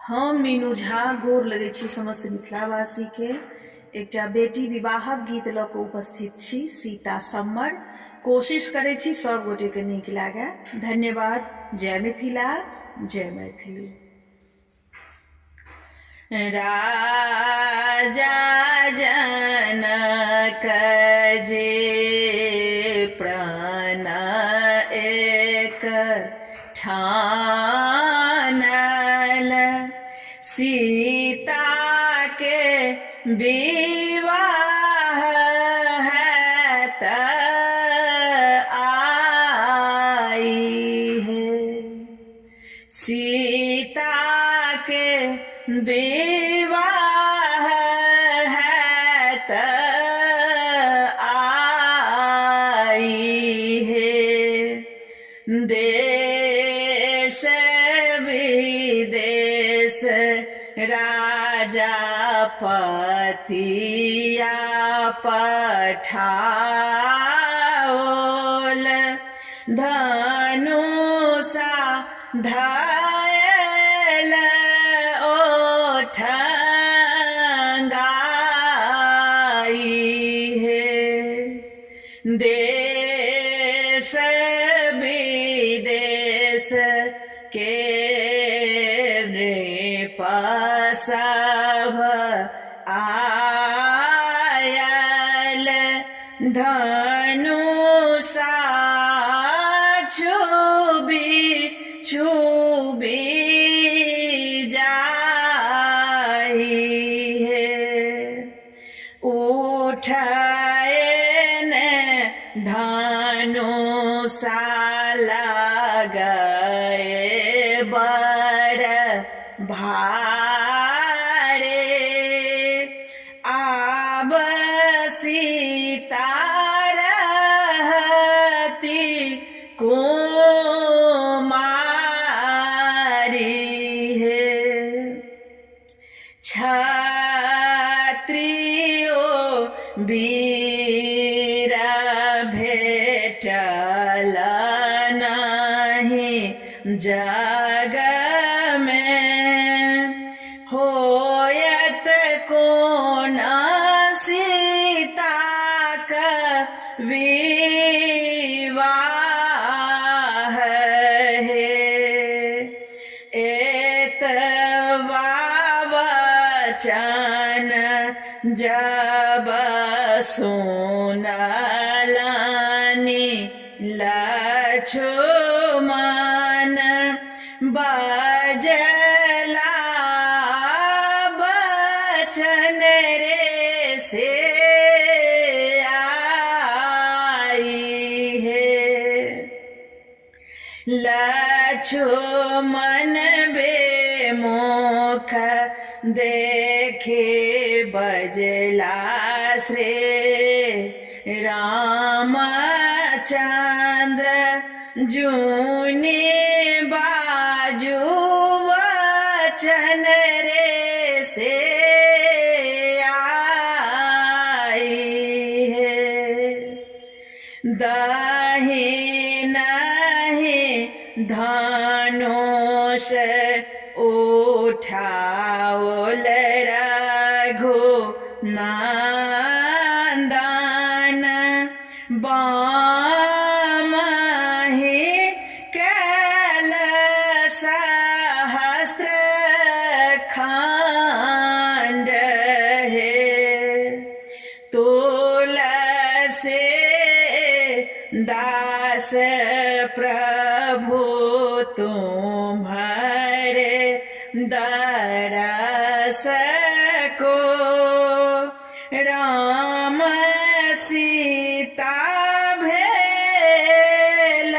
हम मीनू झा गोर लगै छी समस्त मिथिलावासी के। एकटा बेटी विवाहक गीत लऽ कऽ उपस्थित छी, सीता सम्मर। कोशिश करै छी सब गोटे के नीक लागे। धन्यवाद। जय मिथिला, जय मैथिली। राजा जनक जे प्राण एक ठानल, सीता के विवाह है त आई है। सीता के विवाह है त आई है। देश विदेश राजा पतिया पठाओल, धनुषा धायल ओठंगाई है। देश विदेश के सब आयल, धनुषा छुबी छुबी जाई है। उठाएन धनुषा लगाए बड़ भारे, आब सीता रहती कुमारी है। क्षत्रियो वीर भेटल नहीं जग में, होयत कोन सीता का विवाह है। एतवा वचन जब सुनलनि लक्ष्मण, बजला बचन रे से आई है। लक्ष्मण बेमुख देखे बजला श्री रामचंद्र, जूनी बाजू वचन रे से आई है। दाहिन धनुष उठाओल रघुनंदन, बामहि कैल सहस्त्र खंड है। तुलसी दास प्रभु तुम्हारे दरस को, राम सीता भेल